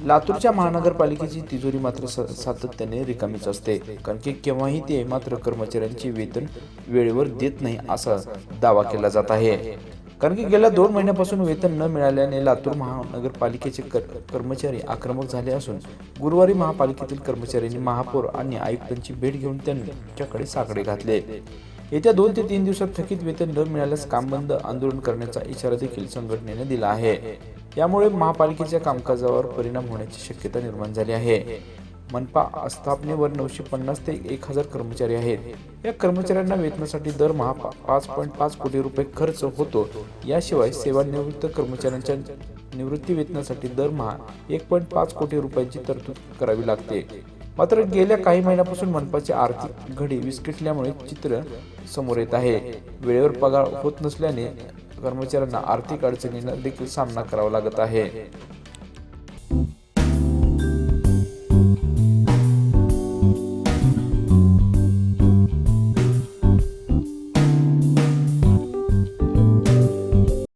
लातूरच्या महानगरपालिकेची तिजोरी मात्र सातत्याने रिकामीच असते, कारण की केव्हाही ते मात्र कर्मचाऱ्यांचे वेतन वेळेवर देत नाही असा दावा केला जात आहे. कारण की गेल्या 2 महिन्यापासून वेतन न मिळाल्याने लातूर महानगरपालिकेचे कर्मचारी आक्रमक झाले असून गुरुवारी महापालिकेतील कर्मचाऱ्यांनी महापौर आणि आयुक्तांची भेट घेऊन त्यांच्याकडे साकडे घातले. येत्या 2 ते 3 दिवसात थकीत वेतन न मिळाल्यास काम बंद आंदोलन करण्याचा इशारा देखील संघटनेने दिला आहे. यामुळे महापालिकेच्या कामकाजावर परिणाम होण्याची शक्यता निर्माण झाली आहे. मनपा आस्थापनेवर 950 ते 1000 कर्मचारी आहेत. या कर्मचाऱ्यांना वेतनासाठी दरमहा 5.5 कोटी रुपये खर्च होतो. याशिवाय सेवानिवृत्त कर्मचाऱ्यांच्या निवृत्ती वेतनासाठी दरमहा 1.5 कोटी रुपयांची तरतूद करावी लागते. मात्र गेल्या काही महिन्यापासून मनपाची आर्थिक घडी विस्कटल्यामुळे चित्र समोर येत आहे. वेळेवर पगार होत नसल्याने कर्मचाऱ्यांना आर्थिक अडचणींना देखील सामना करावा लागत आहे.